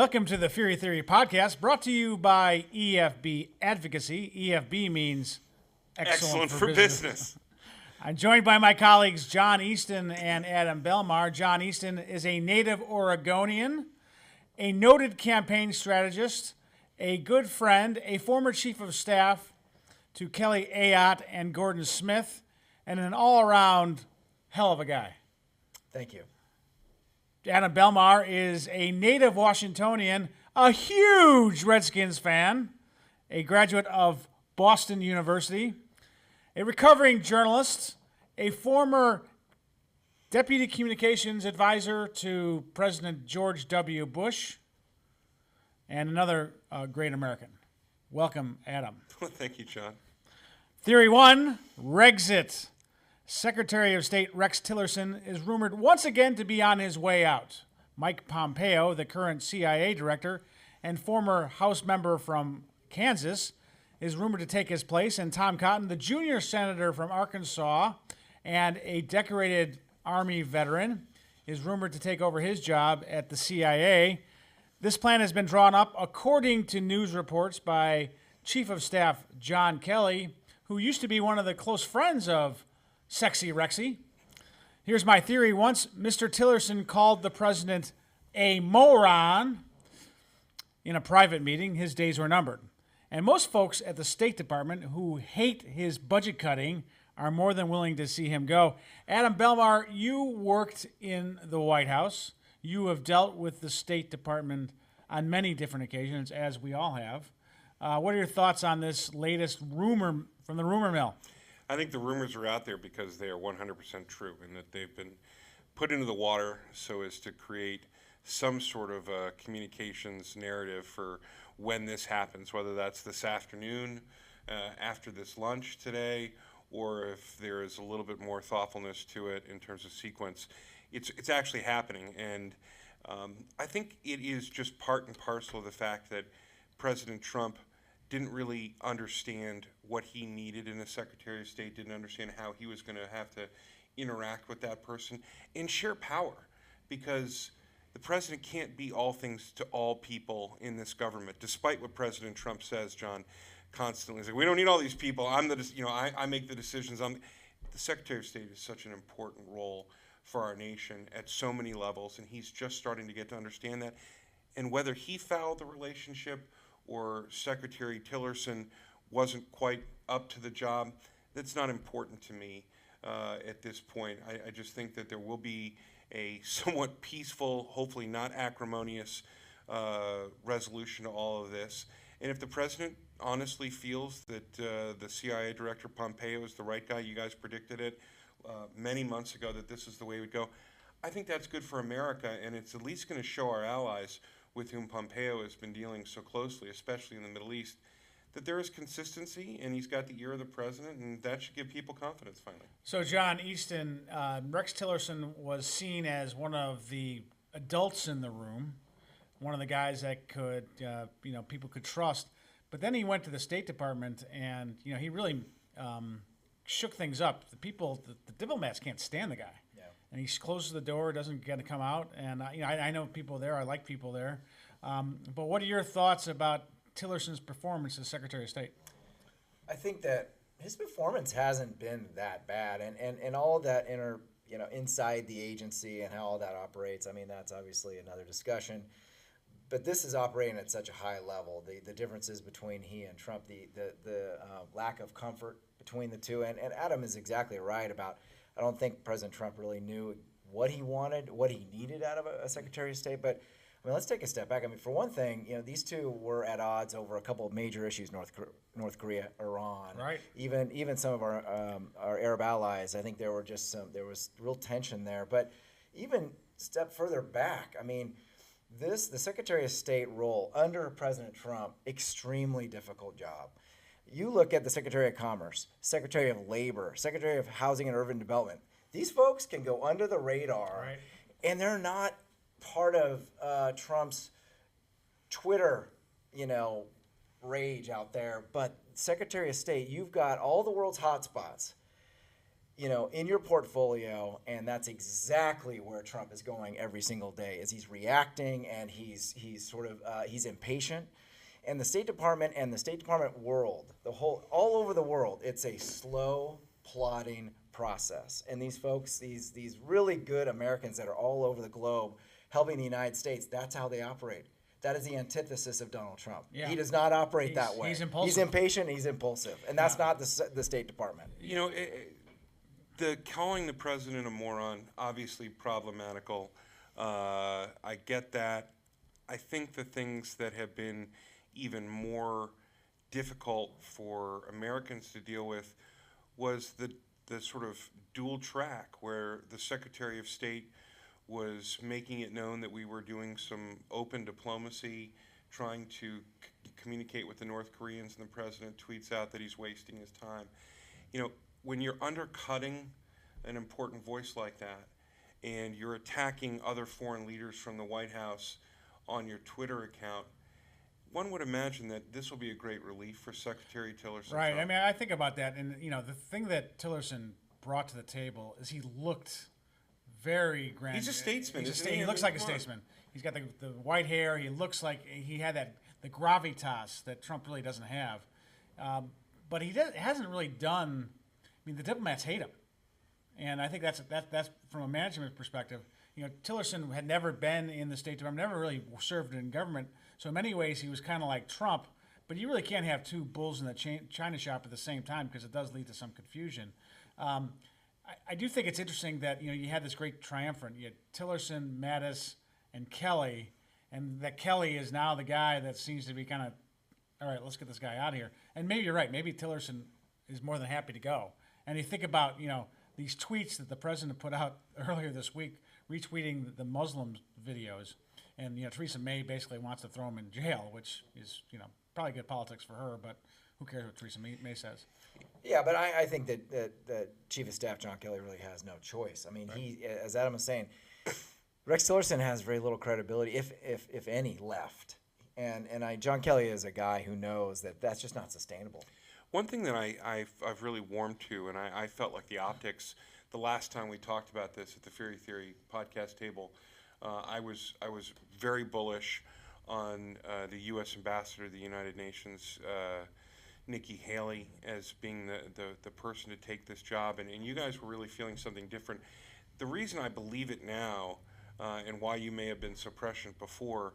Welcome to the Feehery Theory Podcast, brought to you by EFB Advocacy. EFB means excellent for business. I'm joined by my colleagues John Easton and Adam Belmar. John Easton is a native Oregonian, a noted campaign strategist, a good friend, a former chief of staff to Kelly Ayotte and Gordon Smith, and an all-around hell of a guy. Thank you. Adam Belmar is a native Washingtonian, a huge Redskins fan, a graduate of Boston University, a recovering journalist, a former deputy communications advisor to President George W. Bush, and another great American. Welcome, Adam. Thank you, John. Theory 1, Rexit. Secretary of State Rex Tillerson is rumored once again to be on his way out. Mike Pompeo, the current CIA director and former House member from Kansas, is rumored to take his place, and Tom Cotton, the junior senator from Arkansas and a decorated Army veteran, is rumored to take over his job at the CIA. This plan has been drawn up according to news reports by Chief of Staff John Kelly, who used to be one of the close friends of Sexy Rexy. Here's my theory. Once Mr. Tillerson called the president a moron in a private meeting, his days were numbered. And most folks at the State Department who hate his budget cutting are more than willing to see him go. Adam Belmar, you worked in the White House. You have dealt with the State Department on many different occasions, as we all have. What are your thoughts on this latest rumor from the rumor mill? I think the rumors are out there because they are 100% true, and that they've been put into the water so as to create some sort of communications narrative for when this happens, whether that's this afternoon, after this lunch today, or if there is a little bit more thoughtfulness to it in terms of sequence. It's actually happening, and I think it is just part and parcel of the fact that President Trump didn't really understand what he needed in a Secretary of State, didn't understand how he was going to have to interact with that person and share power, because the president can't be all things to all people in this government, despite what President Trump says, John, constantly. He's like, we don't need all these people. I make the decisions. The Secretary of State is such an important role for our nation at so many levels, and he's just starting to get to understand that. And whether he fouled the relationship or Secretary Tillerson wasn't quite up to the job, that's not important to me at this point. I just think that there will be a somewhat peaceful, hopefully not acrimonious resolution to all of this. And if the president honestly feels that the CIA director Pompeo is the right guy, you guys predicted it many months ago that this is the way it would go, I think that's good for America, and it's at least going to show our allies with whom Pompeo has been dealing so closely, especially in the Middle East, that there is consistency, and he's got the ear of the president, and that should give people confidence finally. So, John Easton, Rex Tillerson was seen as one of the adults in the room, one of the guys that could, people could trust. But then he went to the State Department, and he really shook things up. The diplomats can't stand the guy. And he closes the door, doesn't get to come out. And I know people there. I like people there. But what are your thoughts about Tillerson's performance as Secretary of State? I think that his performance hasn't been that bad, and all of that inside the agency and how all that operates. I mean, that's obviously another discussion. But this is operating at such a high level. The differences between he and Trump, the lack of comfort between the two, and Adam is exactly right about. I don't think President Trump really knew what he wanted, what he needed out of a Secretary of State. But I mean, let's take a step back. I mean, for one thing, these two were at odds over a couple of major issues: North Korea, Iran, right? Even some of our Arab allies. I think there was real tension there. But even step further back, I mean, the Secretary of State role under President Trump, extremely difficult job. You look at the Secretary of Commerce, Secretary of Labor, Secretary of Housing and Urban Development. These folks can go under the radar, right, and they're not part of Trump's Twitter, rage out there. But Secretary of State, you've got all the world's hotspots. in your portfolio, and that's exactly where Trump is going every single day. Is he's reacting and he's he's impatient, and the State Department and the State Department world, all over the world, it's a slow, plodding process. And these folks, these really good Americans that are all over the globe helping the United States, that's how they operate. That is the antithesis of Donald Trump. Yeah. He does not operate that way. He's impulsive. He's impatient. He's impulsive, and that's not the State Department. The calling the president a moron, obviously problematical. I get that. I think the things that have been even more difficult for Americans to deal with was the sort of dual track where the Secretary of State was making it known that we were doing some open diplomacy, trying to communicate with the North Koreans, and the president tweets out that he's wasting his time. When you're undercutting an important voice like that, and you're attacking other foreign leaders from the White House on your Twitter account, one would imagine that this will be a great relief for Secretary Tillerson. Right. I mean, I think about that, and the thing that Tillerson brought to the table is he looked very grand. He's a statesman. He looks like a statesman. He's got the white hair. He looks like he had the gravitas that Trump really doesn't have. But he hasn't really done. I mean, the diplomats hate him, and I think that's from a management perspective. Tillerson had never been in the State Department, never really served in government. So in many ways, he was kind of like Trump. But you really can't have two bulls in the china shop at the same time because it does lead to some confusion. I do think it's interesting that you had this great triumvirate. You had Tillerson, Mattis, and Kelly, and that Kelly is now the guy that seems to be kind of, all right, let's get this guy out of here. And maybe you're right. Maybe Tillerson is more than happy to go. And you think about these tweets that the president put out earlier this week, retweeting the Muslim videos, and Theresa May basically wants to throw him in jail, which is probably good politics for her, but who cares what Theresa May says? Yeah, but I think that Chief of Staff John Kelly really has no choice. I mean, right. He, as Adam was saying, Rex Tillerson has very little credibility, if any, left. And John Kelly is a guy who knows that that's just not sustainable. One thing that I've really warmed to, and I felt like the optics, the last time we talked about this at the Feehery Theory Podcast table, I was very bullish on the U.S. Ambassador to the United Nations, Nikki Haley, as being the person to take this job, and you guys were really feeling something different. The reason I believe it now, and why you may have been so prescient before,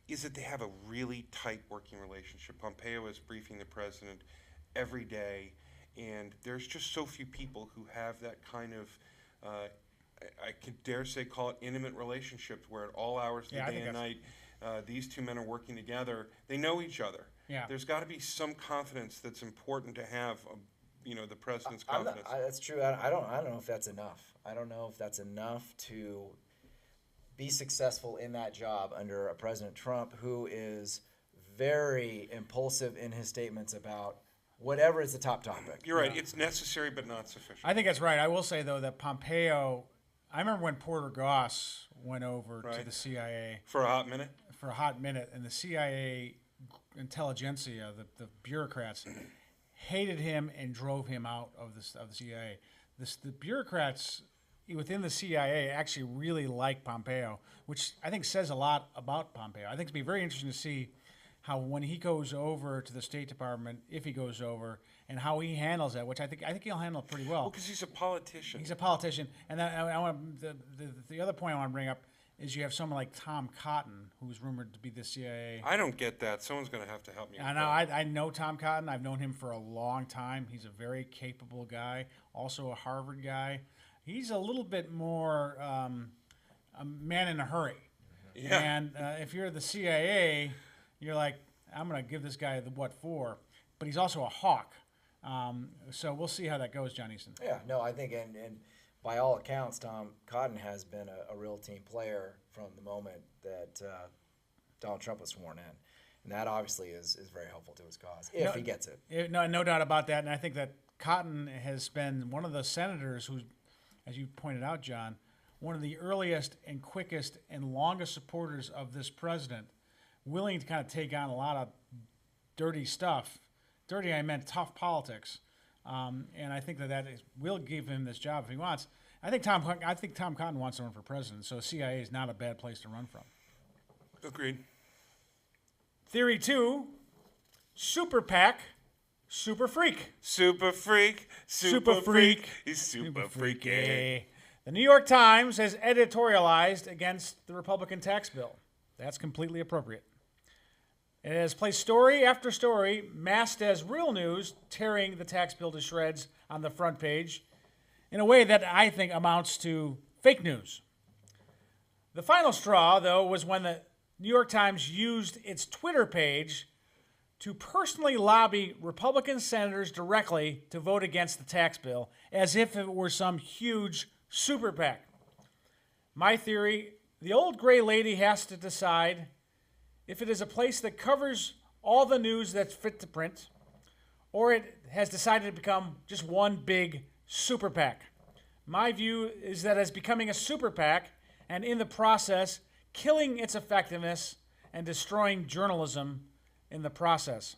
is that they have a really tight working relationship. Pompeo is briefing the president every day, and there's just so few people who have that kind of, I could dare say, call it intimate relationship, where at all hours of the day and night, these two men are working together. They know each other. Yeah. There's got to be some confidence that's important to have, the president's confidence. That's true. I don't know if that's enough. I don't know if that's enough to be successful in that job under a President Trump who is very impulsive in his statements about whatever is the top topic. You're right. It's necessary but not sufficient. I think that's right. I will say, though, that Pompeo, I remember when Porter Goss went over to the CIA. For a hot minute? For a hot minute. And the CIA intelligentsia, the bureaucrats, hated him and drove him out of the CIA. The bureaucrats within the CIA actually really like Pompeo, which I think says a lot about Pompeo. I think it'd be very interesting to see how when he goes over to the State Department, if he goes over, and how he handles that, which I think he'll handle it pretty well. Well, because he's a politician. He's a politician, and then I want the other point I want to bring up is you have someone like Tom Cotton, who's rumored to be the CIA. I don't get that. Someone's going to have to help me. I know Tom Cotton. I've known him for a long time. He's a very capable guy, also a Harvard guy. He's a little bit more a man in a hurry. Yeah. And if you're the CIA, you're like, I'm going to give this guy the what for. But he's also a hawk. So we'll see how that goes, John Easton. Yeah, no, I think, and by all accounts, Tom Cotton has been a real team player from the moment that Donald Trump was sworn in. And that obviously is very helpful to his cause, if he gets it. No doubt about that. And I think that Cotton has been one of the senators who, as you pointed out, John, one of the earliest and quickest and longest supporters of this president, willing to kind of take on a lot of dirty stuff. Dirty, I meant tough politics, And I think that will give him this job if he wants. I think Tom Cotton wants to run for president, so CIA is not a bad place to run from. Agreed. Theory 2, super PAC, super freak. Super freak. Super freak. He's super freaky. The New York Times has editorialized against the Republican tax bill. That's completely appropriate. It has placed story after story, masked as real news, tearing the tax bill to shreds on the front page in a way that I think amounts to fake news. The final straw, though, was when the New York Times used its Twitter page to personally lobby Republican senators directly to vote against the tax bill, as if it were some huge super PAC. My theory, the old gray lady has to decide if it is a place that covers all the news that's fit to print, or it has decided to become just one big super PAC. My view is that it's becoming a super PAC, and in the process, killing its effectiveness and destroying journalism in the process.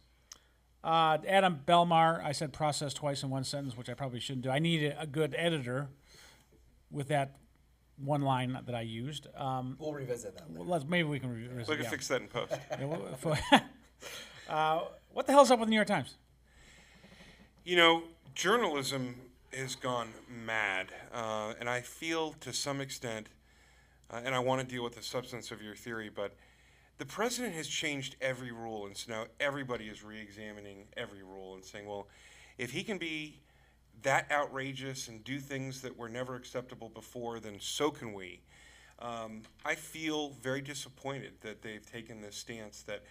Adam Belmar, I said process twice in one sentence, which I probably shouldn't do. I need a good editor with that one line that I used. We'll revisit that later. Maybe we can revisit We can fix that in post. What the hell's up with the New York Times? You know, journalism has gone mad, and I feel to some extent, and I want to deal with the substance of your theory, but the president has changed every rule, and so now everybody is re-examining every rule and saying, well, if he can be that outrageous and do things that were never acceptable before, then so can we. I feel very disappointed that they've taken this stance that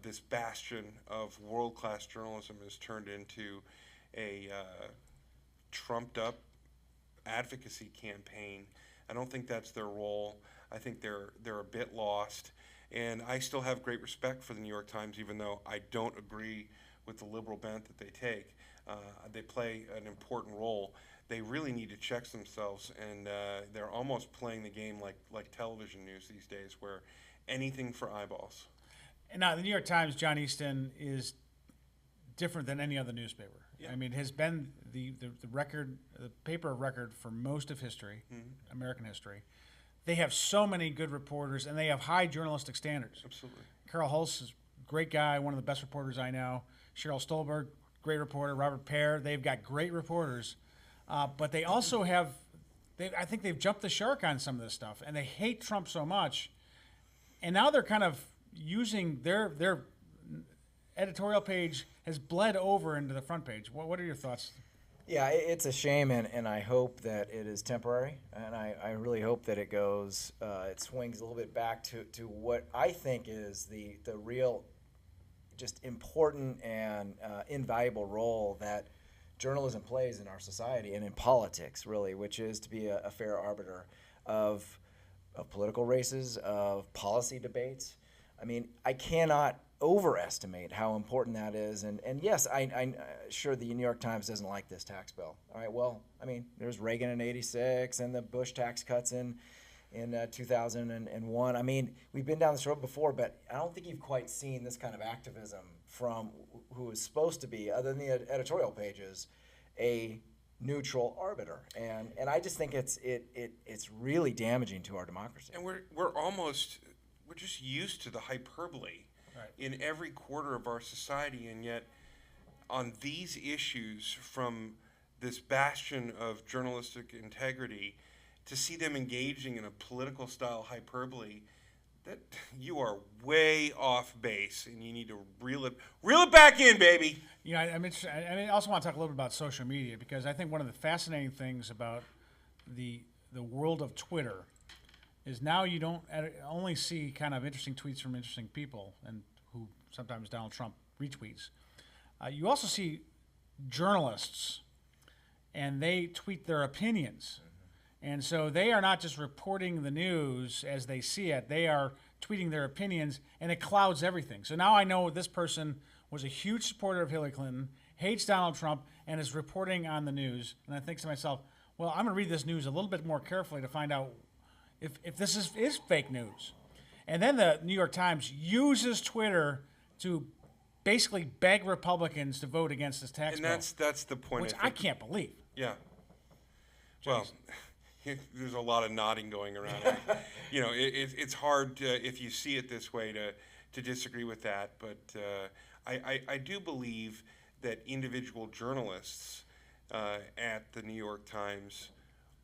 this bastion of world-class journalism has turned into a trumped-up advocacy campaign. I don't think that's their role. I think they're a bit lost. And I still have great respect for the New York Times, even though I don't agree with the liberal bent that they take. They play an important role. They really need to check themselves, and they're almost playing the game like television news these days, where anything for eyeballs. And now the New York Times, John Easton, is different than any other newspaper. Yeah. I mean, has been the paper of record for most of history, American history. They have so many good reporters, and they have high journalistic standards. Absolutely. Carol Hulse is a great guy, one of the best reporters I know. Cheryl Stolberg, great reporter. Robert Pear, they've got great reporters. But they also have, I think they've jumped the shark on some of this stuff, and they hate Trump so much. And now they're kind of using their editorial page has bled over into the front page. What are your thoughts? Yeah, it's a shame, and I hope that it is temporary, and I really hope that it goes, it swings a little bit back to what I think is the real just important and invaluable role that journalism plays in our society and in politics, really, which is to be a fair arbiter of political races, of policy debates. I mean, I cannot overestimate how important that is. And yes, I'm sure the New York Times doesn't like this tax bill. All right, well, I mean, there's Reagan in '86 and the Bush tax cuts in 2001. I mean, we've been down this road before, but I don't think you've quite seen this kind of activism from who is supposed to be, other than the editorial pages, a neutral arbiter. And I just think it's really damaging to our democracy. And we're just used to the hyperbole in every quarter of our society, and yet on these issues, from this bastion of journalistic integrity, to see them engaging in a political style hyperbole, that you are way off base, and you need to reel it back in, baby. You know, I also want to talk a little bit about social media, because I think one of the fascinating things about the world of Twitter is now you don't only see kind of interesting tweets from interesting people, and who sometimes Donald Trump retweets. You also see journalists, and they tweet their opinions. And so they are not just reporting the news as they see it. They are tweeting their opinions, and it clouds everything. So now I know this person was a huge supporter of Hillary Clinton, hates Donald Trump, and is reporting on the news. And I think to myself, well, I'm going to read this news a little bit more carefully to find out if this is fake news. And then the New York Times uses Twitter to basically beg Republicans to vote against this tax And bill. that's the point. Which I think. can't believe. Yeah. Well, there's a lot of nodding going around. It's hard if you see it this way to disagree with that. But I do believe that individual journalists at the New York Times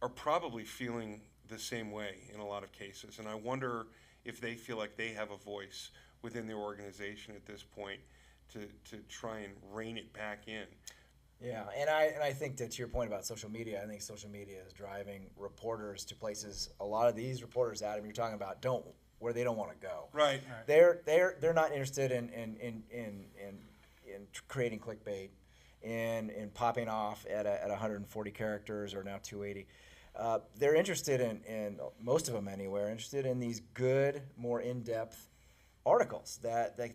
are probably feeling the same way in a lot of cases. And I wonder if they feel like they have a voice within their organization at this point to try and rein it back in. Yeah, and I think that to your point about social media, I think social media is driving reporters to places a lot of these reporters, Adam, you're talking about, where they don't want to go. Right. They're not interested in creating clickbait, in popping off at 140 characters or now 280. They're interested in most of them anyway, interested in these good, more in-depth articles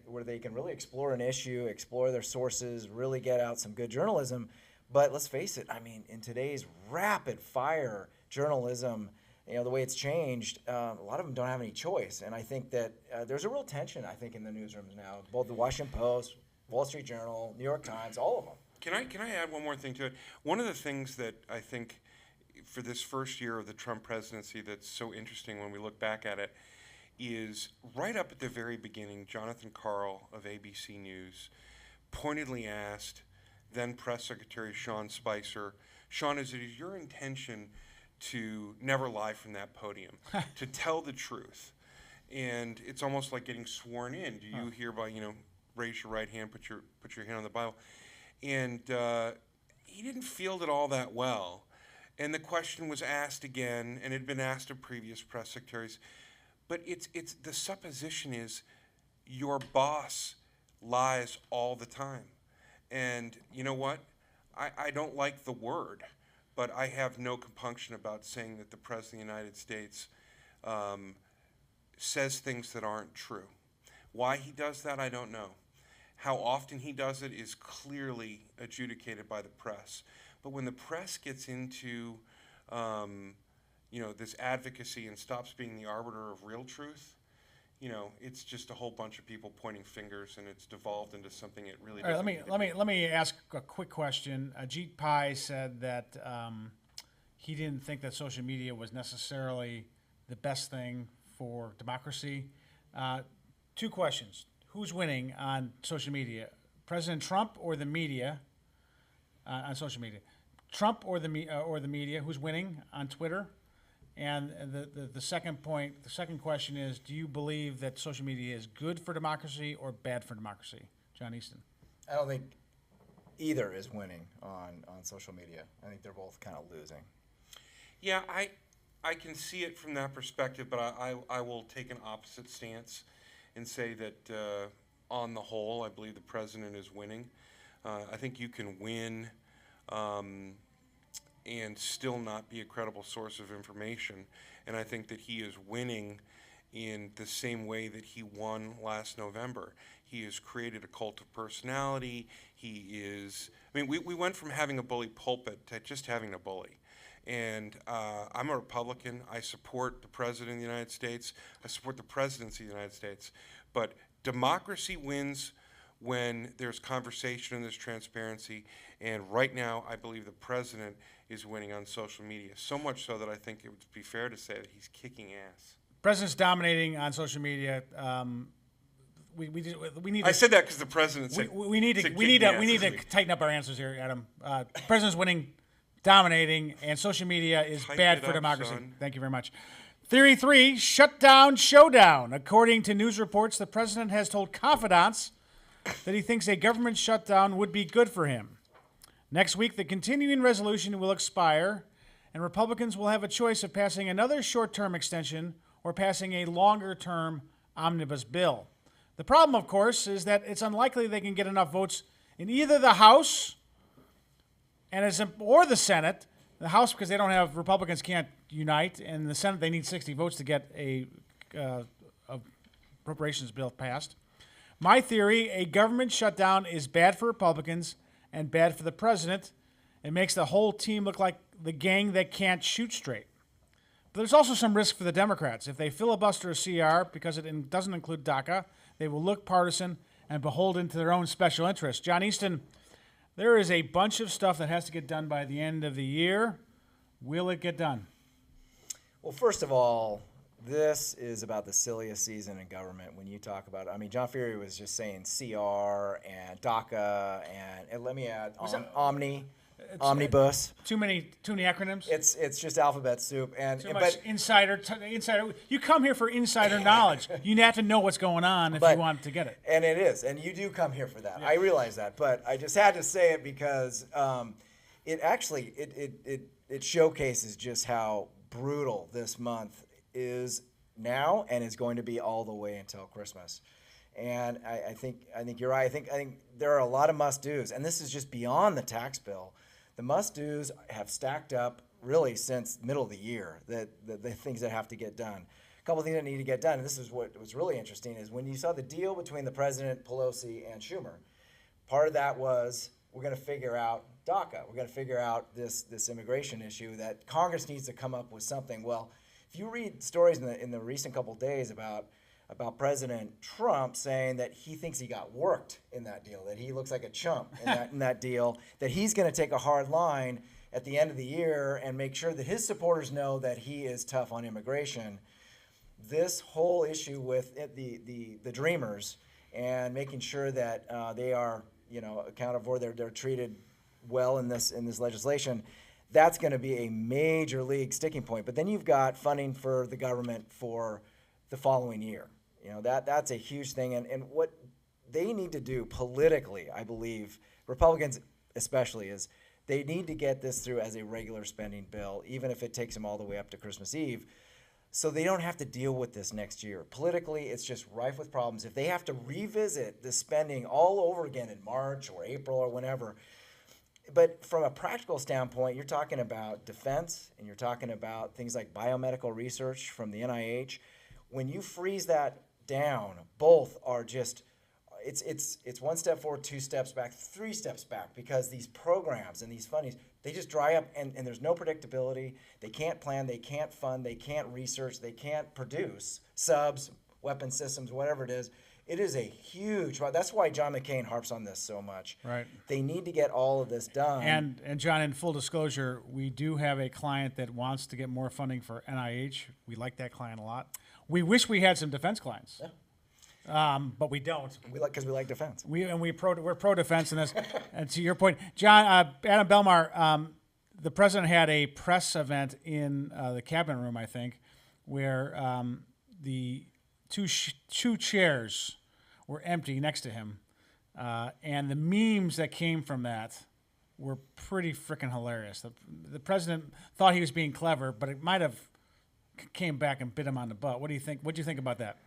where they can really explore an issue, explore their sources, really get out some good journalism. But let's face it, I mean, in today's rapid fire journalism, the way it's changed, a lot of them don't have any choice. And I think that there's a real tension, I think, in the newsrooms now. Both the Washington Post, Wall Street Journal, New York Times, all of them. Can I add one more thing to it? One of the things that I think for this first year of the Trump presidency that's so interesting when we look back at it is right up at the very beginning, Jonathan Karl of ABC News pointedly asked then Press Secretary Sean Spicer, Sean, is it your intention to never lie from that podium, to tell the truth? And it's almost like getting sworn in. Do you hereby, raise your right hand, put your hand on the Bible? And he didn't field it all that well. And the question was asked again, and it had been asked of previous press secretaries. But it's the supposition is your boss lies all the time. And you know what? I don't like the word, but I have no compunction about saying that the President of the United States says things that aren't true. Why he does that, I don't know. How often he does it is clearly adjudicated by the press. But when the press gets into this advocacy and stops being the arbiter of real truth, it's just a whole bunch of people pointing fingers, and it's devolved into something it really doesn't. All right, let me ask a quick question. Ajit Pai said that he didn't think that social media was necessarily the best thing for democracy. Two questions: who's winning on social media, President Trump or the media on social media? Trump or the media? Who's winning on Twitter? And the second point, the second question is, do you believe that social media is good for democracy or bad for democracy? John Easton. I don't think either is winning on social media. I think they're both kind of losing. Yeah, I can see it from that perspective, but I will take an opposite stance and say that on the whole, I believe the president is winning. I think you can win and still not be a credible source of information. And I think that he is winning in the same way that he won last November. He has created a cult of personality. We went from having a bully pulpit to just having a bully. And I'm a Republican. I support the President of the United States. I support the presidency of the United States. But democracy wins when there's conversation and there's transparency. And right now, I believe the President is winning on social media. So much so that I think it would be fair to say that he's kicking ass. President's dominating on social media. We need. I said that because the president said we need to tighten up our answers here, Adam. President's winning, dominating, and social media is bad for democracy. Son. Thank you very much. Theory 3: shutdown showdown. According to news reports, the president has told confidants that he thinks a government shutdown would be good for him. Next week, the continuing resolution will expire, and Republicans will have a choice of passing another short-term extension or passing a longer-term omnibus bill. The problem, of course, is that it's unlikely they can get enough votes in either the House or the Senate. The House, because they don't have, Republicans can't unite, and the Senate, they need 60 votes to get a appropriations bill passed. My theory: a government shutdown is bad for Republicans and bad for the president. It makes the whole team look like the gang that can't shoot straight. But there's also some risk for the Democrats. If they filibuster a CR because it doesn't include DACA, they will look partisan and beholden to their own special interests. John Easton, there is a bunch of stuff that has to get done by the end of the year. Will it get done? Well, first of all, this is about the silliest season in government when you talk about it. I mean, John Feehery was just saying CR and DACA and let me add Omnibus. Too many acronyms. It's just alphabet soup and Too much insider. You come here for insider knowledge. You have to know what's going on if you want to get it. And it is, and you do come here for that. Yeah. I realize that, but I just had to say it because it actually it showcases just how brutal this month is now and is going to be all the way until Christmas. And I think you're right. I think there are a lot of must-dos, and this is just beyond the tax bill. The must-dos have stacked up really since middle of the year, the things that have to get done. A couple of things that need to get done, and this is what was really interesting, is when you saw the deal between the President, Pelosi, and Schumer, part of that was we're going to figure out DACA. We're going to figure out this immigration issue that Congress needs to come up with something. Well, if you read stories in the recent couple of days about President Trump saying that he thinks he got worked in that deal, that he looks like a chump in that deal, that he's going to take a hard line at the end of the year and make sure that his supporters know that he is tough on immigration. This whole issue with the Dreamers and making sure that they are accounted for, they're treated well in this legislation. That's going to be a major league sticking point. But then you've got funding for the government for the following year. That's a huge thing. And what they need to do politically, I believe, Republicans especially, is they need to get this through as a regular spending bill, even if it takes them all the way up to Christmas Eve, so they don't have to deal with this next year. Politically, it's just rife with problems. If they have to revisit the spending all over again in March or April or whenever. But from a practical standpoint, you're talking about defense and you're talking about things like biomedical research from the NIH. When you freeze that down, both are just, it's one step forward, 2 steps back, 3 steps back, because these programs and these fundings, they just dry up and there's no predictability. They can't plan, they can't fund, they can't research, they can't produce subs, weapon systems, whatever it is. It is a huge, that's why John McCain harps on this so much. Right. They need to get all of this done. And John, in full disclosure, we do have a client that wants to get more funding for NIH. We like that client a lot. We wish we had some defense clients, but we don't. Because we like defense. We're pro defense in this. And to your point, John, Adam Belmar, the president had a press event in the cabinet room, I think, where the two chairs were empty next to him, and the memes that came from that were pretty freaking hilarious. The president thought he was being clever, but it might have came back and bit him on the butt. What do you think? What do you think about that?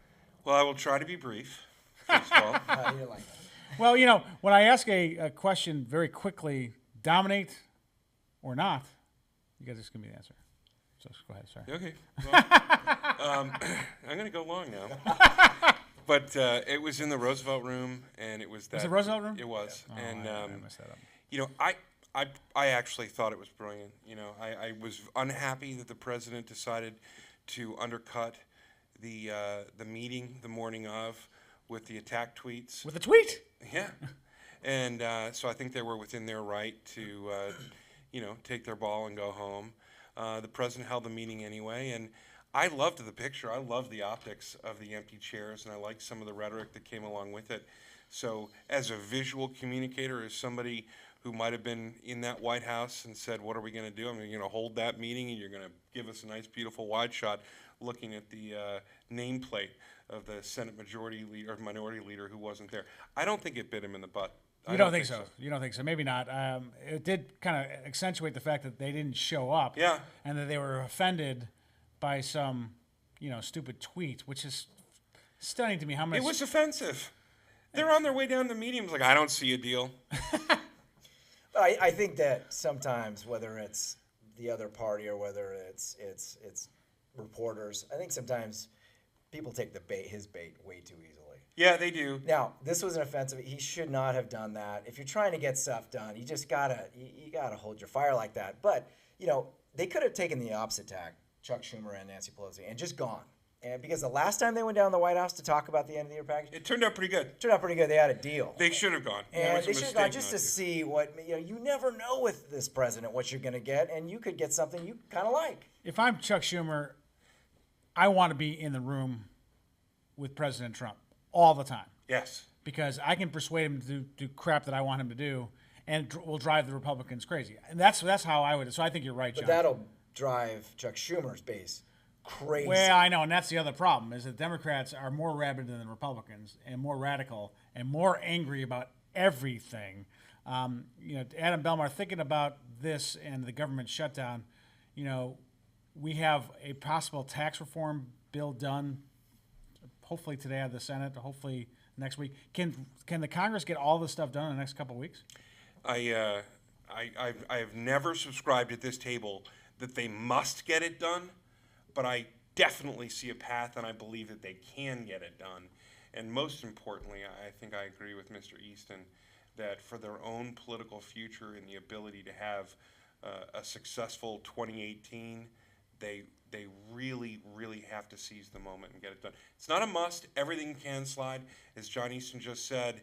Well, I will try to be brief, first of all. You didn't like that. Well, when I ask a question very quickly, dominate or not, you guys just give me the answer. So go ahead, sorry. Okay. Well, I'm going to go long now. But it was in the Roosevelt Room, and it was that. Was it Roosevelt Room? It was. Yeah. And, I messed that up. I actually thought it was brilliant. I was unhappy that the president decided to undercut the meeting the morning of with the attack tweets. With a tweet? Yeah. And so I think they were within their right to, take their ball and go home. The president held the meeting anyway, and I loved the picture. I loved the optics of the empty chairs, and I liked some of the rhetoric that came along with it. So as a visual communicator, as somebody who might have been in that White House and said, what are we going to do? I mean, you're going to hold that meeting, and you're going to give us a nice, beautiful wide shot looking at the nameplate of the Senate Majority Leader or Minority Leader who wasn't there. I don't think it bit him in the butt. You don't think so? You don't think so? Maybe not. It did kind of accentuate the fact that they didn't show up. Yeah. And that they were offended by some, stupid tweet, which is stunning to me. How much it was offensive. They're on their way down to the meeting. Like, I don't see a deal. But I think that sometimes, whether it's the other party or whether it's reporters, I think sometimes people take his bait way too easily. Yeah, they do. Now, this was an offensive. He should not have done that. If you're trying to get stuff done, you just gotta hold your fire like that. But they could have taken the opposite tack, Chuck Schumer and Nancy Pelosi, and just gone. And because the last time they went down to the White House to talk about the end of the year package, It turned out pretty good. They had a deal. They should have gone. That And was a they should have mistake gone just not to see what, you never know with this president what you're going to get, and you could get something you kind of like. If I'm Chuck Schumer, I want to be in the room with President Trump all the time. Yes. Because I can persuade him to do crap that I want him to do, and will drive the Republicans crazy. And that's how I would. So I think you're right, John. But that'll drive Chuck Schumer's base crazy. Well, I know, and that's the other problem, is that Democrats are more rabid than the Republicans, and more radical, and more angry about everything. Adam Belmar, thinking about this and the government shutdown, we have a possible tax reform bill done, hopefully today out of the Senate, hopefully next week. Can the Congress get all this stuff done in the next couple of weeks? I have never subscribed at this table that they must get it done, but I definitely see a path, and I believe that they can get it done. And most importantly, I think I agree with Mr. Easton that for their own political future and the ability to have a successful 2018, they really, really have to seize the moment and get it done. It's not a must. Everything can slide. As John Easton just said,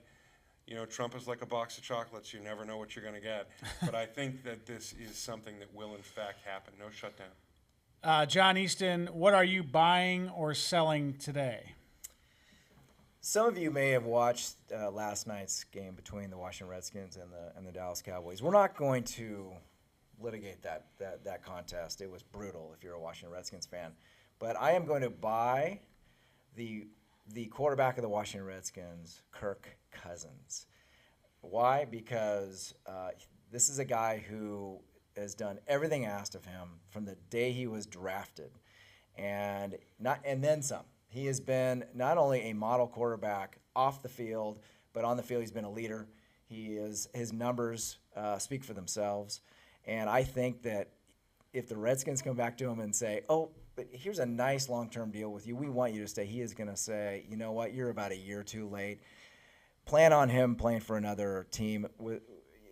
Trump is like a box of chocolates. You never know what you're going to get. But I think that this is something that will, in fact, happen. No shutdown. John Easton, what are you buying or selling today? Some of you may have watched last night's game between the Washington Redskins and the Dallas Cowboys. We're not going to litigate that contest. It was brutal if you're a Washington Redskins fan. But I am going to buy the quarterback of the Washington Redskins, Kirk Cousins. Why? Because this is a guy who has done everything asked of him from the day he was drafted, and then some. He has been not only a model quarterback off the field, but on the field he's been a leader. His numbers speak for themselves, and I think that if the Redskins come back to him and say, "Oh, but here's a nice long-term deal with you. We want you to stay," he is going to say, "You know what? You're about a year too late." Plan on him playing for another team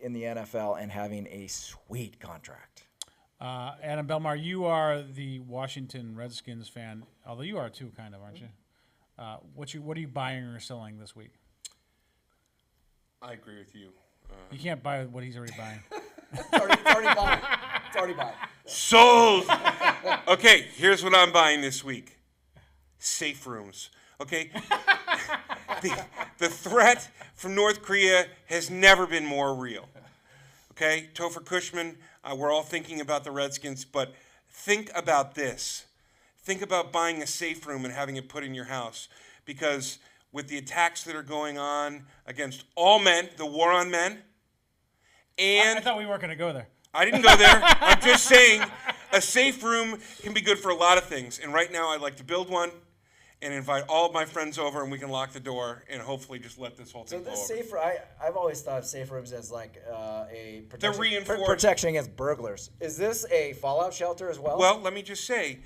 in the NFL and having a sweet contract. Adam Belmar, you are the Washington Redskins fan, although you are too, kind of, aren't you? What are you buying or selling this week? I agree with you. You can't buy what he's already buying. It's already bought. It's already bought. Sold! Okay, here's what I'm buying this week. Safe rooms. Okay? The threat from North Korea has never been more real. Okay? Topher Cushman, we're all thinking about the Redskins, but think about this. Think about buying a safe room and having it put in your house. Because with the attacks that are going on against all men, the war on men, and... I thought we weren't going to go there. I didn't go there. I'm just saying a safe room can be good for a lot of things. And right now I'd like to build one and invite all of my friends over, and we can lock the door and hopefully just let this whole thing blow over. So this safe, I've always thought of safe rooms as like a reinforced protection against burglars. Is this a fallout shelter as well? Well, let me just say,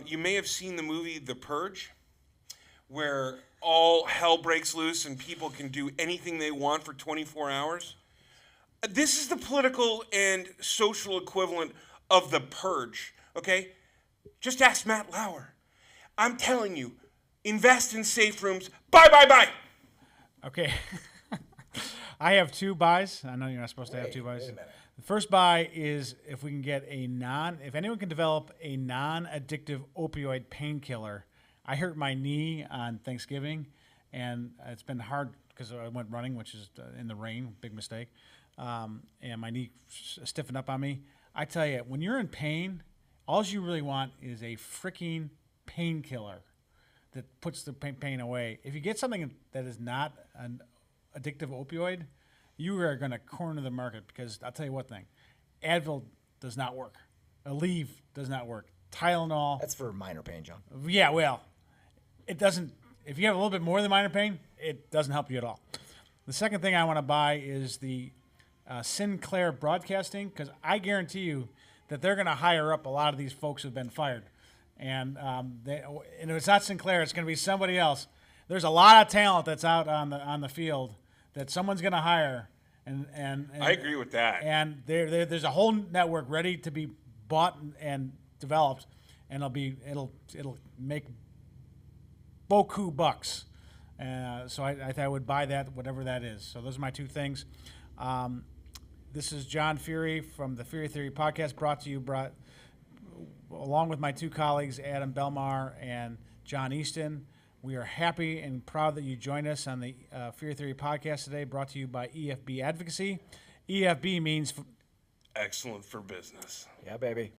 you may have seen the movie The Purge, where all hell breaks loose and people can do anything they want for 24 hours. This is the political and social equivalent of The Purge, okay? Just ask Matt Lauer. I'm telling you, invest in safe rooms. Buy, buy, buy. Okay. I have two buys. I know you're not supposed to have two buys. Wait a minute. The first buy is if we can get if anyone can develop a non-addictive opioid painkiller. I hurt my knee on Thanksgiving, and it's been hard because I went running, which is in the rain, big mistake. And my knee stiffened up on me. I tell you, when you're in pain, all you really want is a freaking painkiller that puts the pain away. If you get something that is not an addictive opioid, you are going to corner the market, because I'll tell you one thing. Advil does not work. Aleve does not work. Tylenol. That's for minor pain, John. Yeah, well, it doesn't. If you have a little bit more than minor pain, it doesn't help you at all. The second thing I want to buy is the Sinclair Broadcasting, because I guarantee you that they're going to hire up a lot of these folks who've been fired. And if it's not Sinclair, it's going to be somebody else. There's a lot of talent that's out on the field that someone's going to hire. And I agree with that. And there's a whole network ready to be bought and developed, and it'll make beaucoup bucks. So I thought I would buy that, whatever that is. So those are my two things. This is John Feehery from the Feehery Theory Podcast, brought to you along with my two colleagues, Adam Belmar and John Easton. We are happy and proud that you joined us on the Feehery Theory Podcast today, brought to you by EFB Advocacy. EFB means Excellent for business. Yeah, baby.